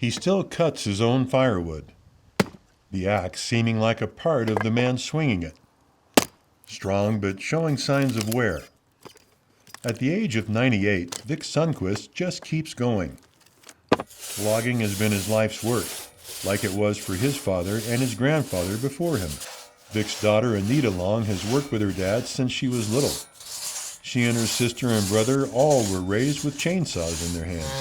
He still cuts his own firewood, the axe seeming like a part of the man swinging it. Strong but showing signs of wear. At the age of 98, Vic Sundquist just keeps going. Logging has been his life's work, like it was for his father and his grandfather before him. Vic's daughter Anita Long has worked with her dad since she was little. She and her sister and brother all were raised with chainsaws in their hands.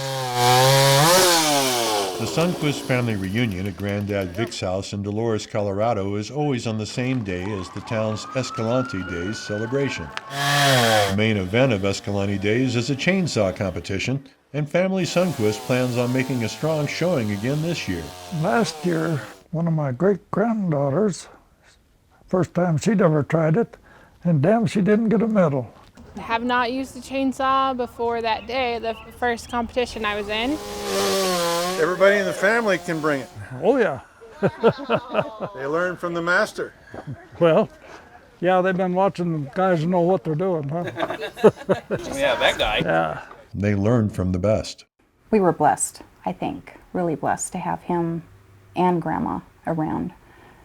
The Sundquist family reunion at Granddad Vic's house in Dolores, Colorado is always on the same day as the town's Escalante Days Celebration. The main event of Escalante Days is a chainsaw competition, and family Sundquist plans on making a strong showing again this year. Last year, one of my great-granddaughters, first time she'd ever tried it, and damn, she didn't get a medal. I have not used a chainsaw before that day, the first competition I was in. Everybody in the family can bring it. Oh, yeah. They learn from the master. Well, yeah, they've been watching guys who know what they're doing, huh? Yeah, that guy. Yeah. They learn from the best. We were blessed, I think, really blessed to have him and Grandma around.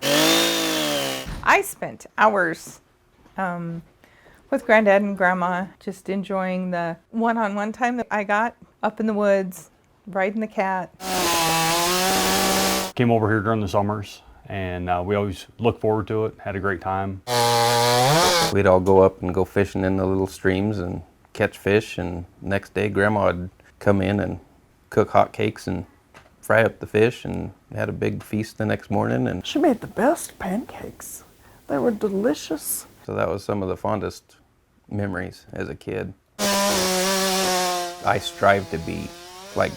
I spent hours with Granddad and Grandma, just enjoying the one-on-one time that I got up in the woods, riding the cat. Came over here during the summers, and we always looked forward to it, had a great time. We'd all go up and go fishing in the little streams and catch fish, and next day Grandma would come in and cook hot cakes and fry up the fish, and had a big feast the next morning. And she made the best pancakes. They were delicious. So that was some of the fondest memories as a kid. I strive to be like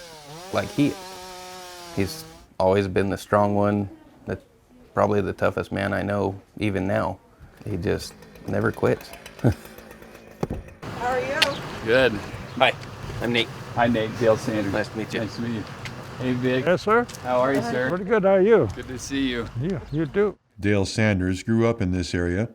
he is. He's always been the strong one, probably the toughest man I know, even now. He just never quits. How are you? Good. Hi, I'm Nate. Hi, Nate. Dale Sanders. Nice to meet you. Nice to meet you. Hey, Vic. Yes, sir? How are you, sir? Pretty good, how are you? Good to see you. Yeah, you too. Dale Sanders grew up in this area.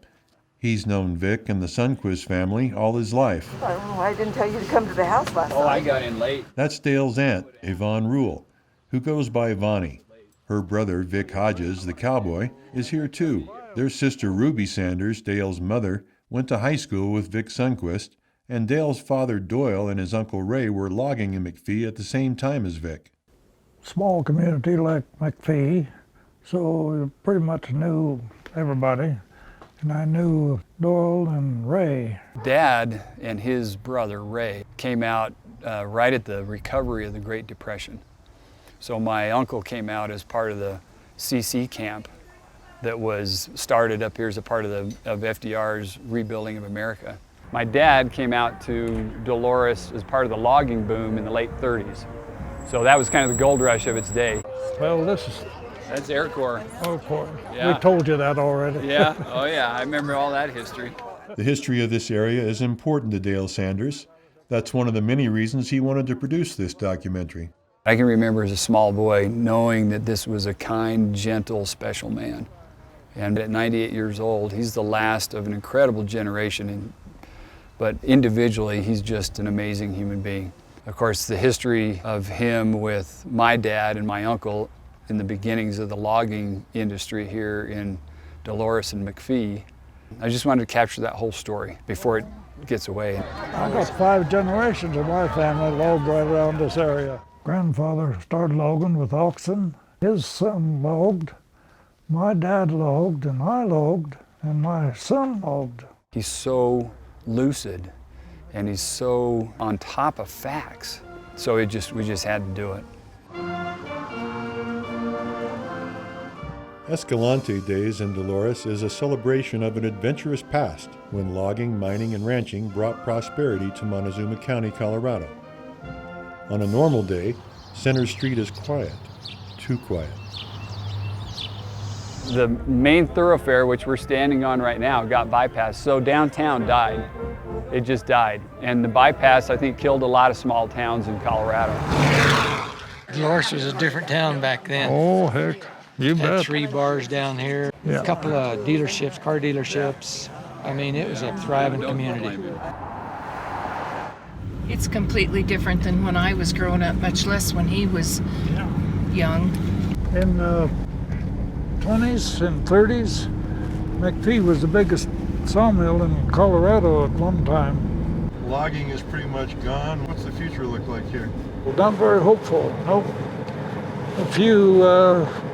He's known Vic and the Sundquist family all his life. I don't know why I didn't tell you to come to the house last night. Oh, I got in late. That's Dale's aunt, Yvonne Rule, who goes by Vonnie. Her brother, Vic Hodges, the cowboy, is here too. Their sister, Ruby Sanders, Dale's mother, went to high school with Vic Sundquist, and Dale's father, Doyle, and his uncle Ray were logging in McPhee at the same time as Vic. Small community like McPhee, so we pretty much knew everybody. And I knew Doyle and Ray. Dad and his brother, Ray, came out right at the recovery of the Great Depression. So my uncle came out as part of the CC camp that was started up here as a part of FDR's rebuilding of America. My dad came out to Dolores as part of the logging boom in the late 30s. So that was kind of the gold rush of its day. Well, That's Air Corps. Yeah. We told you that already. Yeah, oh yeah, I remember all that history. The history of this area is important to Dale Sanders. That's one of the many reasons he wanted to produce this documentary. I can remember as a small boy knowing that this was a kind, gentle, special man. And at 98 years old, he's the last of an incredible generation, but individually, he's just an amazing human being. Of course, the history of him with my dad and my uncle in the beginnings of the logging industry here in Dolores and McPhee, I just wanted to capture that whole story before it gets away. I got 5 generations of my family logged right around this area. Grandfather started logging with oxen. His son logged. My dad logged, and I logged, and my son logged. He's so lucid, and he's so on top of facts. So we just had to do it. Escalante Days in Dolores is a celebration of an adventurous past when logging, mining, and ranching brought prosperity to Montezuma County, Colorado. On a normal day, Center Street is quiet, too quiet. The main thoroughfare, which we're standing on right now, got bypassed, so downtown died. It just died. And the bypass, I think, killed a lot of small towns in Colorado. Dolores was a different town back then. Oh, heck, you Had bet. 3 bars down here, Yeah. a couple of dealerships, car dealerships. I mean, it was a thriving community. It's completely different than when I was growing up, much less when he was young. In the 20s and 30s, McPhee was the biggest sawmill in Colorado at one time. Logging is pretty much gone. What's the future look like here? Well, not very hopeful, nope. A few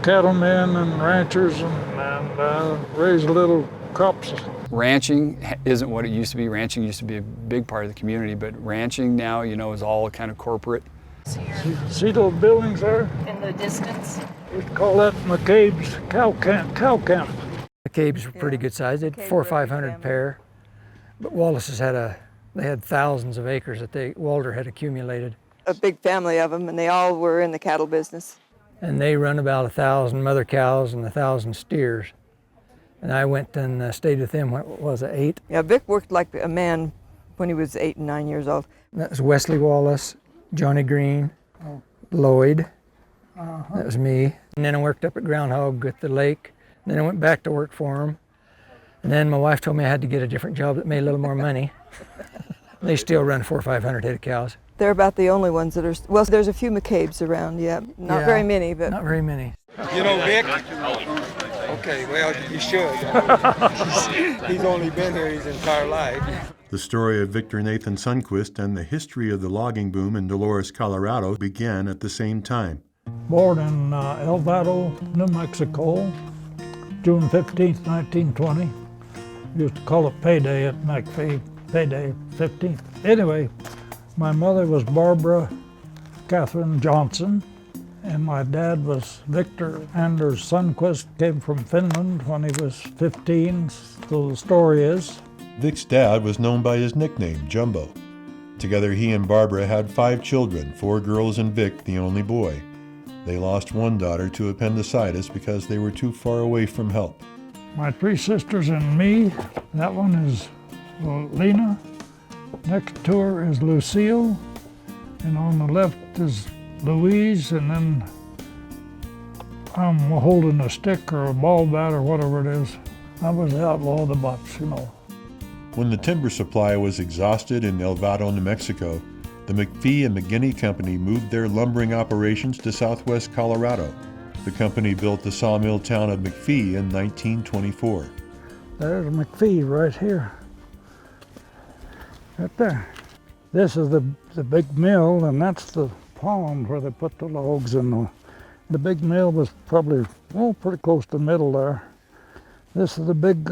cattlemen and ranchers and raise little crops. Ranching isn't what it used to be. Ranching used to be a big part of the community, but ranching now, you know, is all kind of corporate. See those buildings there? In the distance? We call that McCabe's cow camp. McCabe's were pretty good size. They had 400 or 500 pair. But Wallace's they had thousands of acres that Walter had accumulated. A big family of them, and they all were in the cattle business. And they run about 1,000 mother cows and 1,000 steers. And I went and stayed with them, what was it, 8? Yeah, Vic worked like a man when he was 8 and 9 years old. That was Wesley Wallace, Johnny Green, Lloyd. That was me. And then I worked up at Groundhog at the lake. And then I went back to work for him. And then my wife told me I had to get a different job that made a little more money. They still run 400 or 500 head of cows. They're about the only ones that are, well, there's a few McCabe's around, yeah. Not very many, but. Not very many. You know Vic? Okay, well, you should. He's only been here his entire life. The story of Victor Nathan Sundquist and the history of the logging boom in Dolores, Colorado began at the same time. Born in El Vado, New Mexico, June 15th, 1920. Used to call it payday at McPhee, payday 15th. Anyway, my mother was Barbara Catherine Johnson, and my dad was Victor Anders Sundquist, came from Finland when he was 15, so the story is. Vic's dad was known by his nickname, Jumbo. Together he and Barbara had 5 children, 4 girls and Vic, the only boy. They lost one daughter to appendicitis because they were too far away from help. My 3 sisters and me, that one is Lena. Next to her is Lucille, and on the left is Louise, and then I'm holding a stick or a ball bat or whatever it is. I was the outlaw of the butts, you know. When the timber supply was exhausted in El Vado, New Mexico, the McPhee and McGinney Company moved their lumbering operations to southwest Colorado. The company built the sawmill town of McPhee in 1924. There's McPhee right here. Right there. This is the big mill, and that's the pond where they put the logs in. The big mill was probably, pretty close to the middle there. This is the big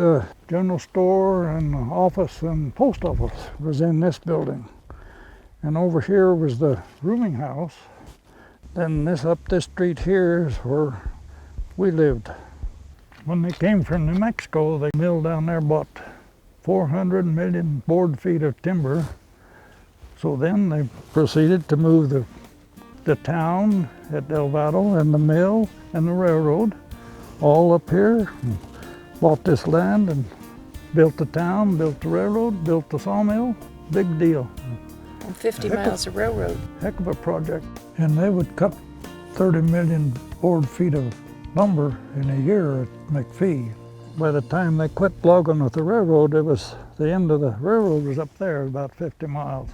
general store and office and post office was in this building. And over here was the rooming house. Then up this street here is where we lived. When they came from New Mexico, the mill down there bought 400 million board feet of timber. So then they proceeded to move the town at El Vado and the mill and the railroad all up here. Bought this land and built the town, built the railroad, built the sawmill. Big deal. And 50 miles of railroad. Heck of a project. And they would cut 30 million board feet of lumber in a year at McPhee. By the time they quit logging with the railroad, the end of the railroad was up there, about 50 miles.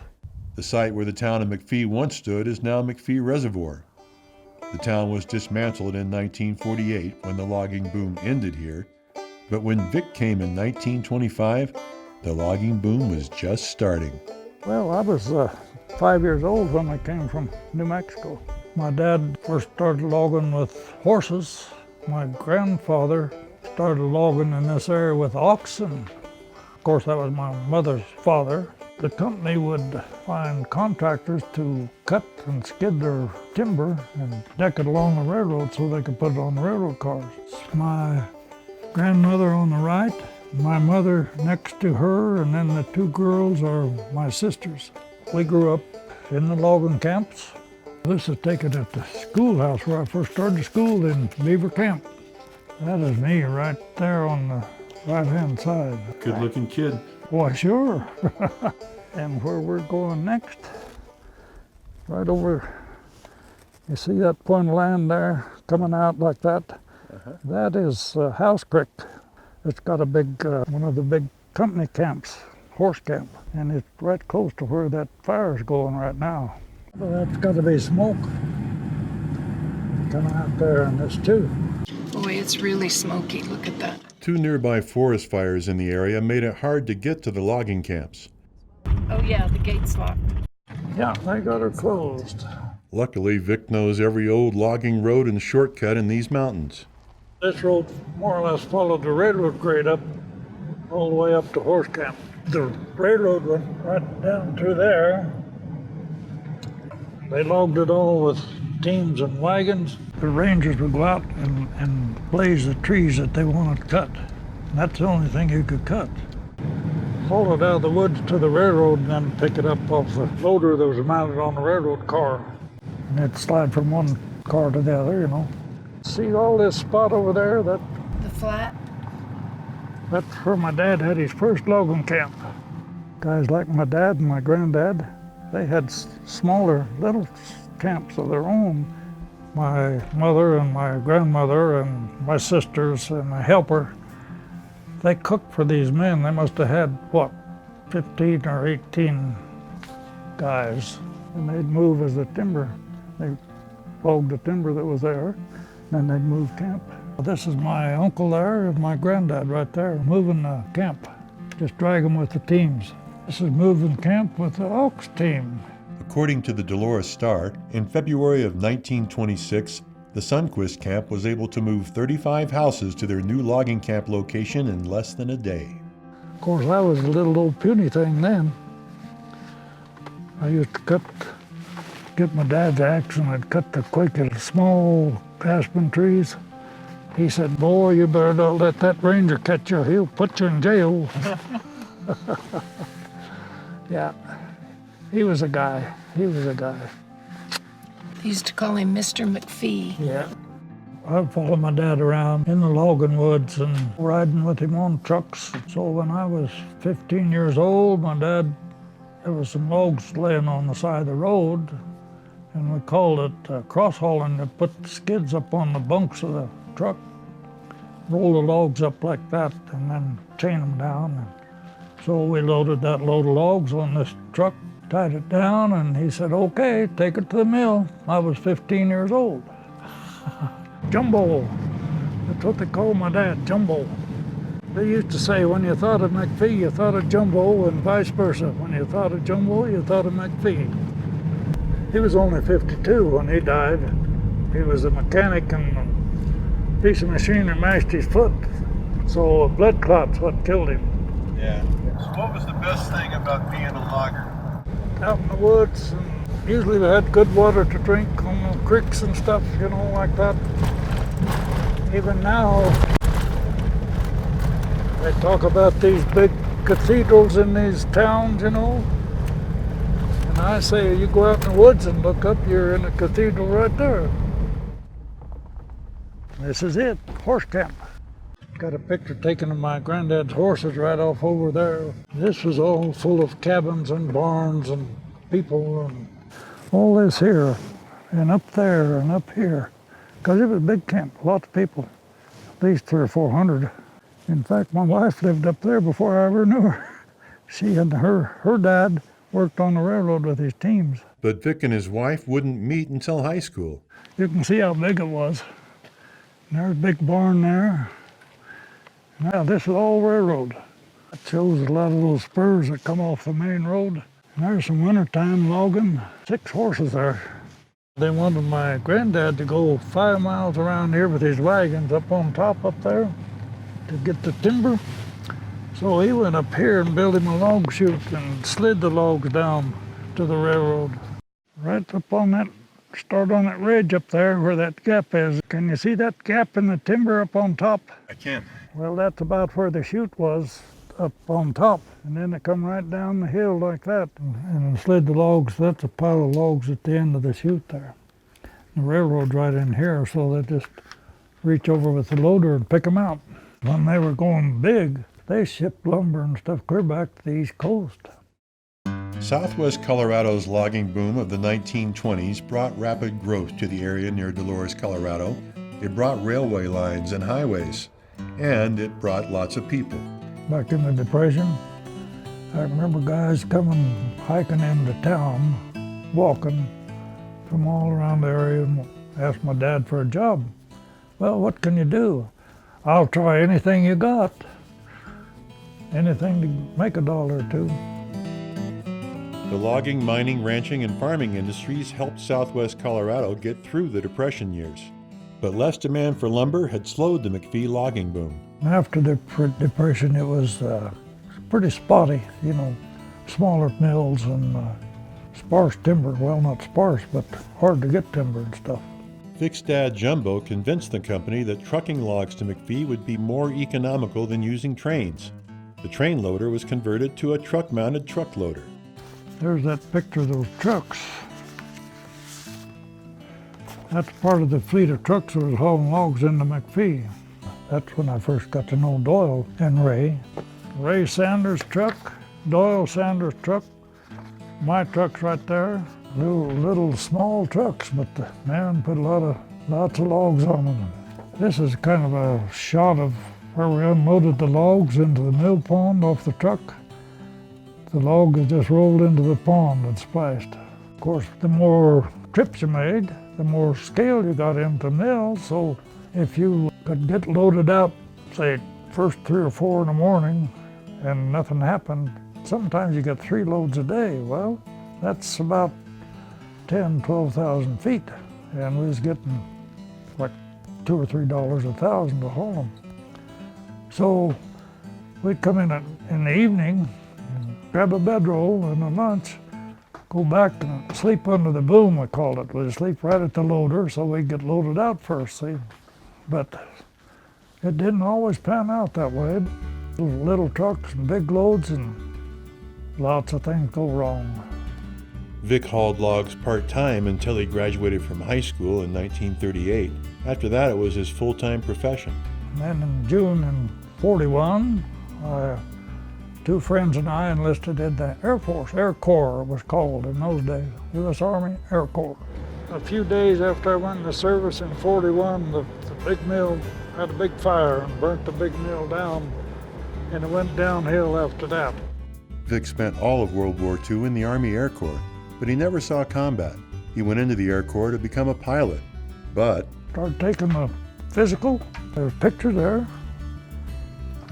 The site where the town of McPhee once stood is now McPhee Reservoir. The town was dismantled in 1948 when the logging boom ended here, but when Vic came in 1925, the logging boom was just starting. Well, I was 5 years old when I came from New Mexico. My dad first started logging with horses. My grandfather started logging in this area with oxen. Of course, that was my mother's father. The company would find contractors to cut and skid their timber and deck it along the railroad so they could put it on the railroad cars. My grandmother on the right, my mother next to her, and then the 2 girls are my sisters. We grew up in the logging camps. This is taken at the schoolhouse where I first started school in Beaver Camp. That is me right there on the right-hand side. Good-looking kid. Why, sure. And where we're going next, right over, you see that point of land there coming out like that? That is House Creek. It's got a big, one of the big company camps, horse camp, and it's right close to where that fire is going right now. Well, that's got to be smoke. coming out there in this too. Boy, it's really smoky. Look at that. 2 nearby forest fires in the area made it hard to get to the logging camps. Oh yeah, the gate's locked. Yeah, they got her closed. Luckily, Vic knows every old logging road and shortcut in these mountains. This road more or less followed the railroad grade up, all the way up to Horse Camp. The railroad went right down through there. They logged it all with teams and wagons. The rangers would go out and blaze the trees that they wanted cut. And that's the only thing you could cut. Haul it out of the woods to the railroad and then pick it up off the loader that was mounted on the railroad car. And it'd slide from one car to the other, you know. See all this spot over there? The flat? That's where my dad had his first logging camp. Guys like my dad and my granddad, they had smaller little camps of their own. My mother and my grandmother and my sisters and my helper, they cooked for these men. They must have had, what, 15 or 18 guys. And they'd move as the timber. They logged the timber that was there, then they'd move camp. This is my uncle there and my granddad right there, moving the camp. Just drag them with the teams. This is moving camp with the Oaks team. According to the Dolores Star, in February of 1926, the Sundquist camp was able to move 35 houses to their new logging camp location in less than a day. Of course, I was a little old puny thing then. I used to get my dad's axe and I'd cut the quick small aspen trees. He said, "Boy, you better not let that ranger catch you. He'll put you in jail." Yeah, he was a guy. He was a guy. They used to call him Mr. McPhee. Yeah. I'd follow my dad around in the logging woods and riding with him on trucks. So when I was 15 years old, there was some logs laying on the side of the road, and we called it cross-hauling. To put the skids up on the bunks of the truck, roll the logs up like that, and then chain them down. And so we loaded that load of logs on this truck, tied it down, and he said, "Okay, take it to the mill." I was 15 years old. Jumbo. That's what they called my dad, Jumbo. They used to say when you thought of McPhee, you thought of Jumbo, and vice versa. When you thought of Jumbo, you thought of McPhee. He was only 52 when he died. He was a mechanic, and a piece of machinery mashed his foot. So a blood clot's what killed him. Yeah. So what was the best thing about being a logger? Out in the woods, and usually we had good water to drink on the creeks and stuff, you know, like that. Even now, they talk about these big cathedrals in these towns, you know. And I say, you go out in the woods and look up, you're in a cathedral right there. This is it, horse camp. Got a picture taken of my granddad's horses right off over there. This was all full of cabins and barns and people and all this here and up there and up here. Because it was a big camp, lots of people, at least 300 or 400. In fact, my wife lived up there before I ever knew her. She and her dad worked on the railroad with his teams. But Vic and his wife wouldn't meet until high school. You can see how big it was. And there's a big barn there. Now this is all railroad. It shows a lot of those spurs that come off the main road. And there's some wintertime logging, 6 horses there. They wanted my granddad to go 5 miles around here with his wagons up on top up there to get the timber. So he went up here and built him a log chute and slid the logs down to the railroad. Right up on that, start on that ridge up there where that gap is. Can you see that gap in the timber up on top? I can. Well, that's about where the chute was, up on top. And then it come right down the hill like that and slid the logs. That's a pile of logs at the end of the chute there. The railroad's right in here, so they just reach over with the loader and pick them out. When they were going big, they shipped lumber and stuff clear back to the East Coast. Southwest Colorado's logging boom of the 1920s brought rapid growth to the area near Dolores, Colorado. It brought railway lines and highways, and it brought lots of people. Back in the Depression, I remember guys coming hiking into town, walking from all around the area, Asked my dad for a job. Well, what can you do? I'll try anything you got. Anything to make $1 or $2. The logging, mining, ranching, and farming industries helped southwest Colorado get through the Depression years. But less demand for lumber had slowed the McPhee logging boom. After the Depression, it was pretty spotty, smaller mills and sparse timber. Well, not sparse, but hard to get timber and stuff. Vic's dad, Jumbo, convinced the company that trucking logs to McPhee would be more economical than using trains. The train loader was converted to a truck-mounted truck loader. There's that picture of those trucks. That's part of the fleet of trucks that was hauling logs into McPhee. That's when I first got to know Doyle and Ray. Ray Sanders' truck, Doyle Sanders' truck, my truck's right there. Little small trucks, but the man put lots of logs on them. This is kind of a shot of where we unloaded the logs into the mill pond off the truck. The log is just rolled into the pond and splashed. Of course, the more trips you made, the more scale you got into mill. So if you could get loaded out, say, first 3 or 4 in the morning and nothing happened, sometimes you get 3 loads a day. Well, that's about 12,000 feet, and we was getting like $2 or $3 a thousand to haul them. So we'd come in the evening, and grab a bedroll and a lunch, go back and sleep under the boom, we called it. We'd sleep right at the loader so we'd get loaded out first, see. But it didn't always pan out that way. Little trucks and big loads, and lots of things go wrong. Vic hauled logs part-time until he graduated from high school in 1938. After that, it was his full-time profession. And then in June in '41, 2 friends and I enlisted in the Air Force. Air Corps was called in those days. U.S. Army Air Corps. A few days after I went into service in '41, the big mill had a big fire and burnt the big mill down, and it went downhill after that. Vic spent all of World War II in the Army Air Corps, but he never saw combat. He went into the Air Corps to become a pilot, but started taking the physical. There's pictures there.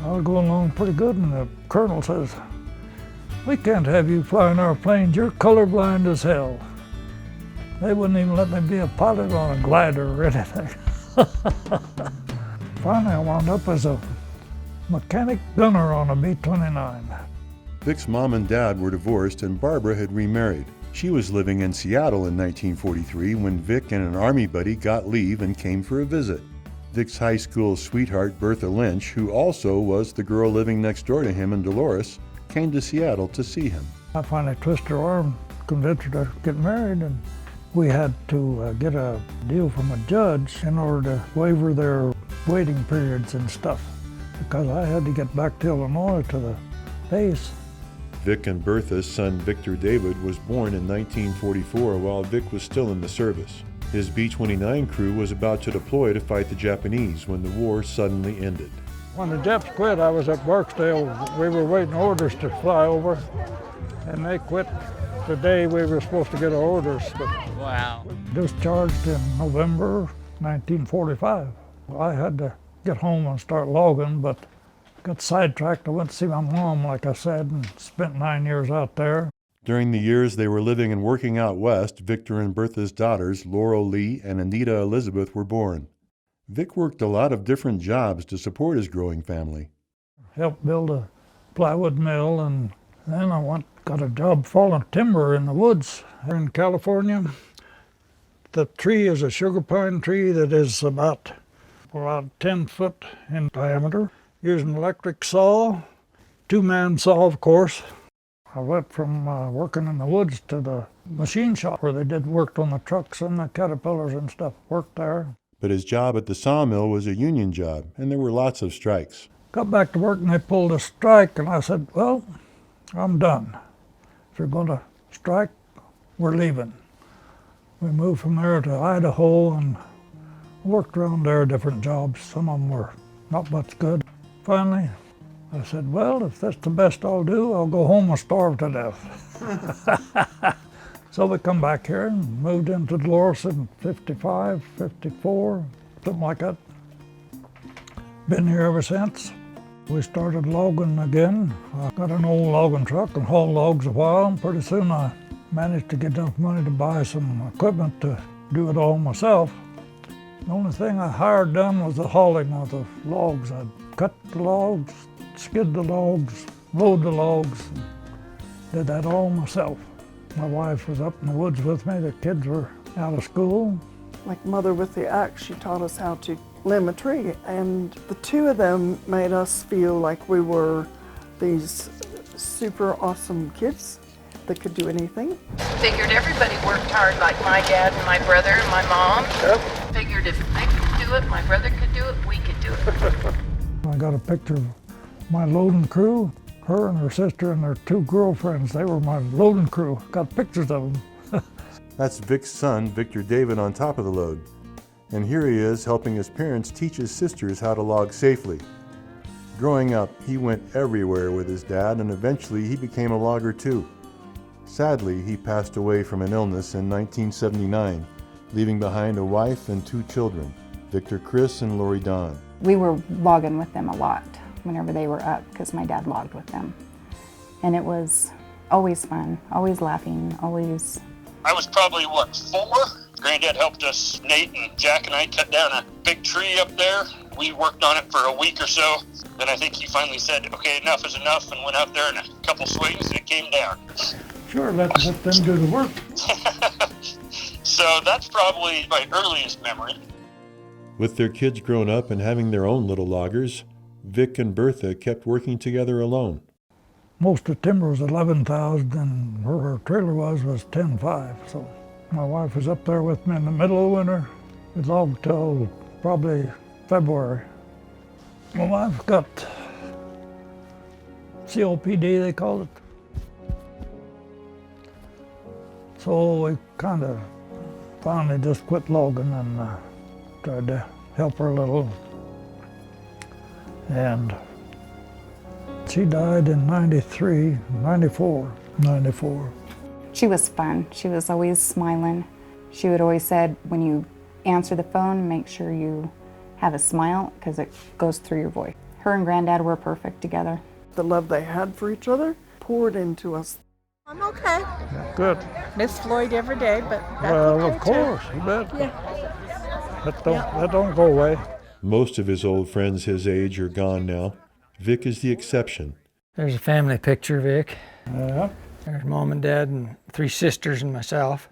I was going along pretty good, and the colonel says, "We can't have you flying our planes. You're colorblind as hell." They wouldn't even let me be a pilot on a glider or anything. Finally, I wound up as a mechanic gunner on a B-29. Vic's mom and dad were divorced, and Barbara had remarried. She was living in Seattle in 1943 when Vic and an Army buddy got leave and came for a visit. Vic's high school sweetheart, Bertha Lynch, who also was the girl living next door to him in Dolores, came to Seattle to see him. I finally twisted her arm, convinced her to get married, and we had to get a deal from a judge in order to waiver their waiting periods and stuff, because I had to get back to Illinois to the base. Vic and Bertha's son Victor David was born in 1944 while Vic was still in the service. His B-29 crew was about to deploy to fight the Japanese when the war suddenly ended. When the Japs quit, I was at Barksdale. We were waiting orders to fly over, and they quit the day we were supposed to get our orders. But wow. Discharged in November 1945. I had to get home and start logging, but got sidetracked. I went to see my mom, like I said, and spent 9 years out there. During the years they were living and working out west, Victor and Bertha's daughters, Laurel Lee and Anita Elizabeth, were born. Vic worked a lot of different jobs to support his growing family. Helped build a plywood mill, and then I got a job falling timber in the woods in California. The tree is a sugar pine tree that is about 10 foot in diameter. Using an electric saw, 2-man saw, of course. I went from working in the woods to the machine shop where they worked on the trucks and the Caterpillars and stuff, worked there. But his job at the sawmill was a union job, and there were lots of strikes. Got back to work and they pulled a strike, and I said, well, I'm done. If you're going to strike, we're leaving. We moved from there to Idaho and worked around there, different jobs. Some of them were not much good. Finally, I said, well, if that's the best I'll do, I'll go home and starve to death. So we come back here and moved into Dolores in 55, 54, something like that. Been here ever since. We started logging again. I got an old logging truck and hauled logs a while, and pretty soon I managed to get enough money to buy some equipment to do it all myself. The only thing I hired done was the hauling of the logs. I'd cut the logs, skid the logs, load the logs, and did that all myself. My wife was up in the woods with me. The kids were out of school. Like Mother with the axe, she taught us how to limb a tree, and the two of them made us feel like we were these super awesome kids that could do anything. Figured everybody worked hard, like my dad and my brother and my mom. Yep. Figured if they could do it, my brother could do it, we could do it. I got a picture of my loading crew, her and her sister and their two girlfriends. They were my loading crew. Got pictures of them. That's Vic's son, Victor David, on top of the load. And here he is helping his parents teach his sisters how to log safely. Growing up, he went everywhere with his dad, and eventually he became a logger too. Sadly, he passed away from an illness in 1979, leaving behind a wife and two children, Victor Chris and Lori Dawn. We were logging with them a lot whenever they were up, because my dad logged with them. And it was always fun, always laughing, always... I was probably, 4? Granddad helped us, Nate and Jack and I, cut down a big tree up there. We worked on it for a week or so. Then I think he finally said, okay, enough is enough, and went out there in a couple swings and it came down. Sure, let them do the work. So that's probably my earliest memory. With their kids grown up and having their own little loggers, Vic and Bertha kept working together alone. Most of the timber was 11,000 and where her trailer was 10,500. So my wife was up there with me in the middle of winter. We logged till probably February. My wife got COPD, they called it. So we kind of finally just quit logging and tried to help her a little. And she died in 94. She was fun. She was always smiling. She would always said, when you answer the phone, make sure you have a smile, because it goes through your voice. Her and Granddad were perfect together. The love they had for each other poured into us. I'm okay. Good. Miss Floyd every day, but that's well, okay of course, too. you bet. Yeah. That don't go away. Most of his old friends his age are gone now. Vic is the exception. There's a family picture, Vic. Yeah. There's Mom and Dad and 3 sisters and myself.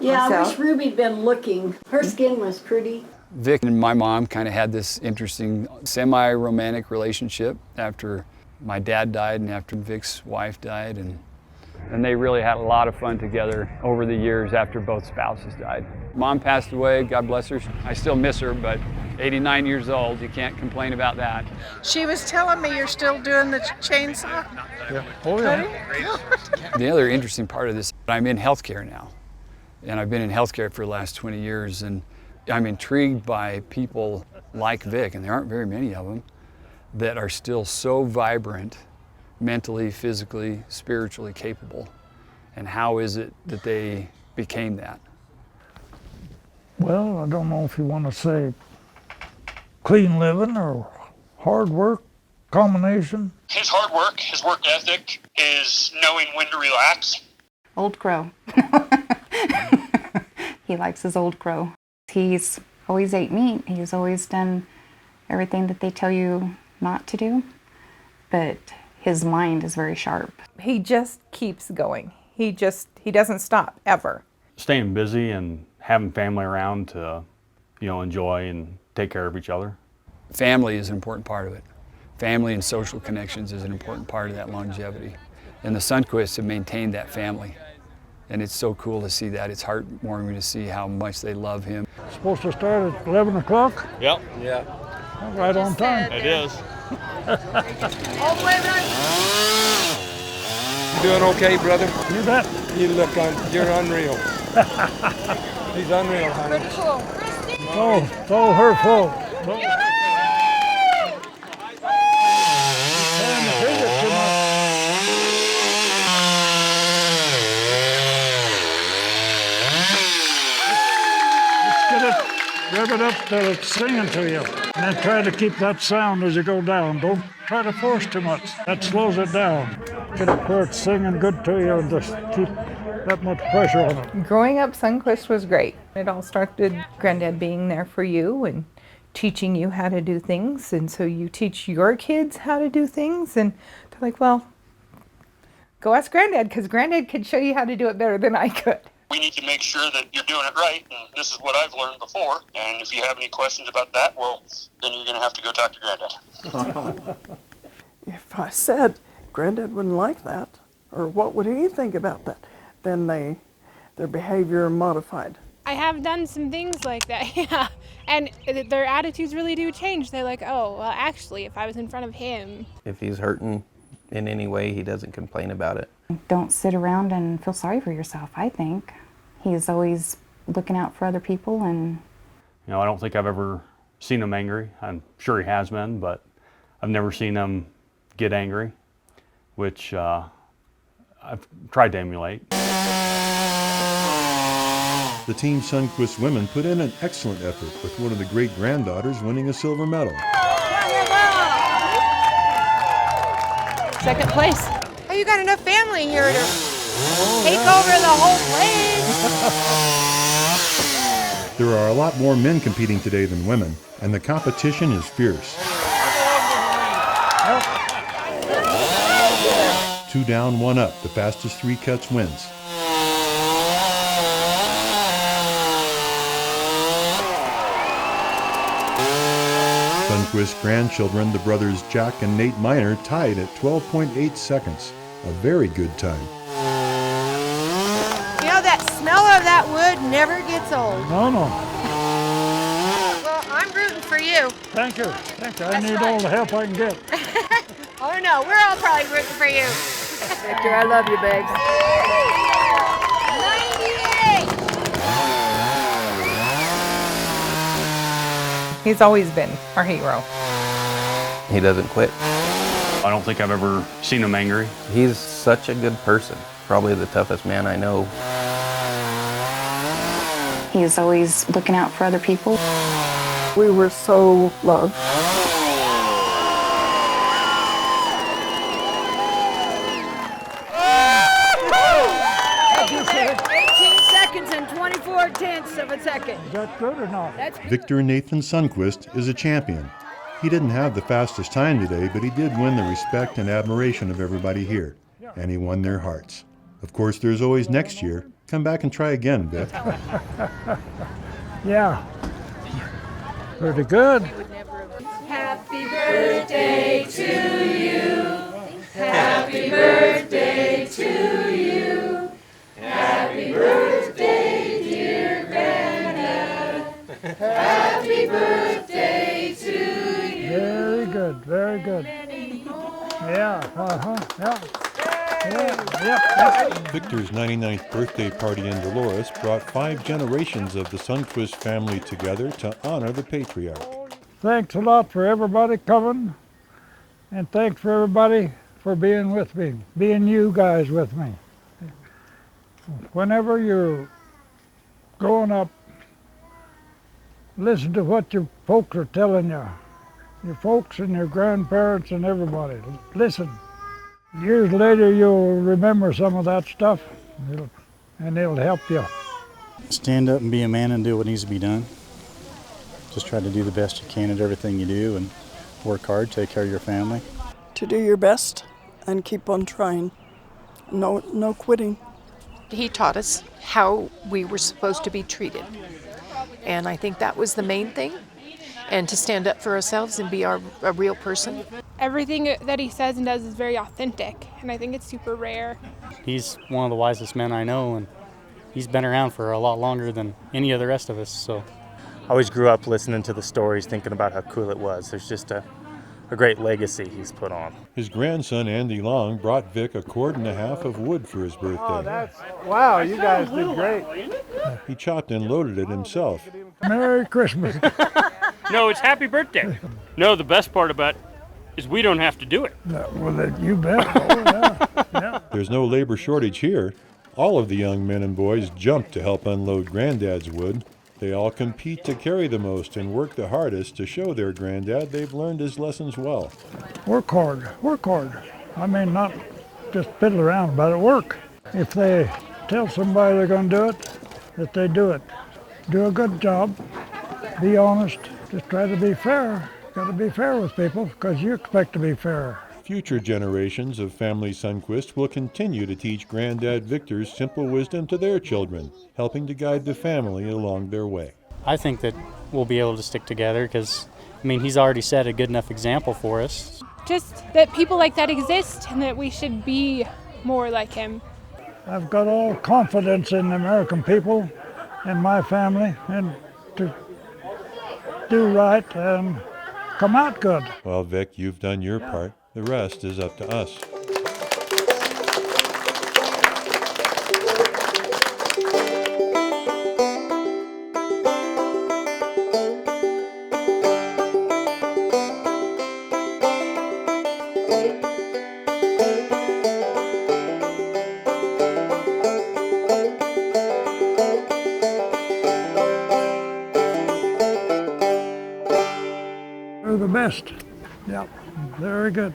Yeah, I wish Ruby'd been looking. Her skin was pretty. Vic and my mom kind of had this interesting semi-romantic relationship after my dad died and after Vic's wife died. And they really had a lot of fun together over the years after both spouses died. Mom passed away, God bless her. I still miss her, but 89 years old, you can't complain about that. She was telling me you're still doing the chainsaw. Yeah. Oh, yeah. The other interesting part of this, I'm in healthcare now. And I've been in healthcare for the last 20 years. And I'm intrigued by people like Vic, and there aren't very many of them, that are still so vibrant, mentally, physically, spiritually capable. And how is it that they became that? Well, I don't know if you want to say clean living or hard work, combination. His hard work, his work ethic, is knowing when to relax. Old Crow. He likes his Old Crow. He's always ate meat. He's always done everything that they tell you not to do, but his mind is very sharp. He just keeps going. He doesn't stop, ever. Staying busy and having family around to, enjoy and take care of each other. Family is an important part of it. Family and social connections is an important part of that longevity. And the Sundquists have maintained that family. And it's so cool to see that. It's heartwarming to see how much they love him. Supposed to start at 11 o'clock? Yep. Yeah. Right on time. It is. All the way around. You doing okay, brother? You bet. You look you're unreal. He's unreal, honey. Pretty cool. It's all her fault. it up till it's singing to you. And then try to keep that sound as you go down. Don't try to force too much. That slows it down. Get it where it's singing good to you and just keep that much pressure on it. Growing up, Sundquist was great. It all started Granddad being there for you and teaching you how to do things. And so you teach your kids how to do things. And they're like, well, go ask Granddad, because Granddad could show you how to do it better than I could. We need to make sure that you're doing it right, and this is what I've learned before. And if you have any questions about that, well, then you're going to have to go talk to Granddad. If I said Granddad wouldn't like that, or what would he think about that, then their behavior modified. I have done some things like that, yeah. And their attitudes really do change. They're like, oh, well, actually, if I was in front of him. If he's hurting in any way, he doesn't complain about it. Don't sit around and feel sorry for yourself, I think. He's always looking out for other people and... You know, I don't think I've ever seen him angry. I'm sure he has been, but I've never seen him get angry, which I've tried to emulate. The Team Sundquist women put in an excellent effort, with one of the great-granddaughters winning a silver medal. Second place. Oh, you got enough family here to take over the whole place. There are a lot more men competing today than women, and the competition is fierce. 2 down, 1 up. The fastest 3 cuts wins. Sundquist grandchildren, the brothers Jack and Nate Miner, tied at 12.8 seconds. A very good time. You know, that smell of that wood never gets old. No. Well, I'm rooting for you. Thank you. I need all the help I can get. Oh no, we're all probably rooting for you. Victor, I love you, babes. 98! He's always been our hero. He doesn't quit. I don't think I've ever seen him angry. He's such a good person. Probably the toughest man I know. He's always looking out for other people. We were so loved. And 24/10 of a second. Is that good or not? Victor Nathan Sundquist is a champion. He didn't have the fastest time today, but he did win the respect and admiration of everybody here, and he won their hearts. Of course, there's always next year. Come back and try again, Vic. Yeah. Pretty good. Happy birthday to you. Happy birthday to you. Happy birthday, dear Granddad. Happy birthday to you. Very good, very good. Yeah, yeah. Victor's 99th birthday party in Dolores brought 5 generations of the Sundquist family together to honor the patriarch. Thanks a lot for everybody coming, and thanks for everybody for being with me, being you guys with me. Whenever you're growing up, listen to what your folks are telling you. Your folks and your grandparents and everybody. Listen. Years later, you'll remember some of that stuff, and it'll help you. Stand up and be a man and do what needs to be done. Just try to do the best you can at everything you do and work hard, take care of your family. To do your best and keep on trying. No quitting. He taught us how we were supposed to be treated. And I think that was the main thing. And to stand up for ourselves and be a real person. Everything that he says and does is very authentic, and I think it's super rare. He's one of the wisest men I know, and he's been around for a lot longer than any of the rest of us. So I always grew up listening to the stories, thinking about how cool it was. There's just a great legacy he's put on. His grandson, Andy Long, brought Vic 1.5 cords of wood for his birthday. Wow, you guys did great. He chopped and loaded it himself. Merry Christmas. No, it's happy birthday. No, the best part about it is we don't have to do it. Well, you bet. Oh, yeah. There's no labor shortage here. All of the young men and boys jumped to help unload Granddad's wood. They all compete to carry the most and work the hardest to show their granddad they've learned his lessons well. Work hard, work hard. I mean, not just fiddle around about it, work. If they tell somebody they're going to do it, that they do it. Do a good job, be honest, just try to be fair. Got to be fair with people because you expect to be fair. Future generations of family Sundquist will continue to teach Granddad Victor's simple wisdom to their children, helping to guide the family along their way. I think that we'll be able to stick together because, I mean, he's already set a good enough example for us. Just that people like that exist and that we should be more like him. I've got all confidence in the American people and my family and to do right and come out good. Well, Vic, you've done your part. The rest is up to us. They're the best. Yep, very good.